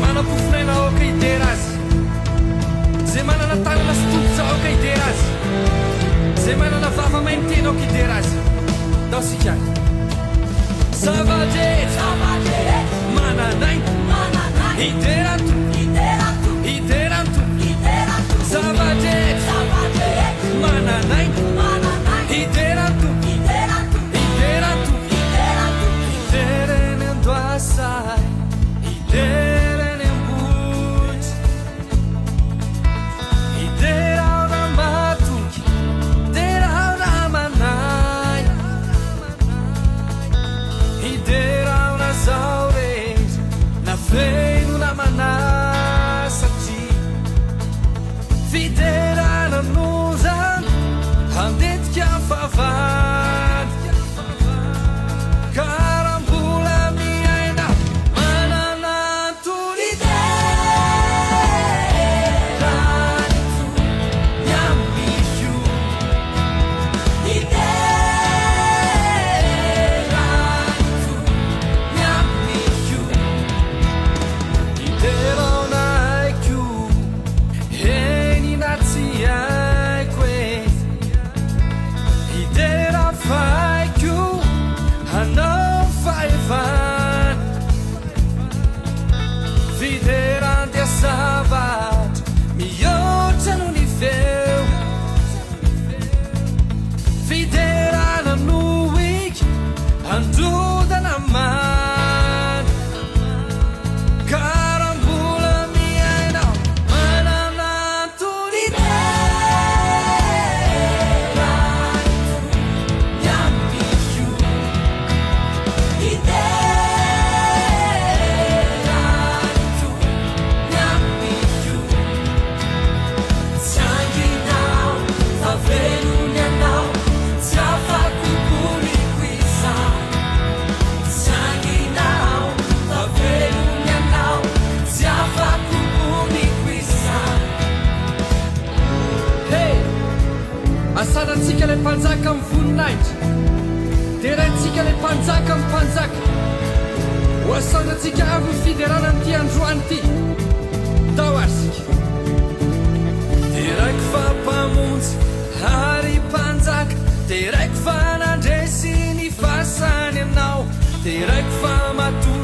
manapofinaina aoka hidera azy zay manana tanana sytobotra aoka hidera azy zay manana vava mainitena aoka hidera azy dao sika zavadrehetra mananay hideranto hideranto zavadrehetra mananay hideranto hideranto hidereny andoasay hidereny ambotsy hideraona matoky hideraona manay hideraona zao rehetra na feno na manasatry fiderana nozany handetika favady karambola miaina mananantony hideranyto nyambio hideranyto nyambio hideraona aiko henina tsy aiko e hidera faiko hanao faevany fiderandia zavatra mihoatra no ny feo fiderana no iky handrodana many karambola miainao mananantony hideranyto nyambio hideranyto nyambio tsy anginao favelony anao tsy afakokoniko izany tsy anginao favelony anao tsy afakokoniko izany hey asanatsika le mpanjaka amin'ny voninahitra teraintsika le mpanjaka amin'ny mpanjaka ho asanatsika avy ny fiderana n'ity androany ity tao asika teraiko fampamonjy ary mpanjaka teraiko fanandresy ny fasany anao teraiko famato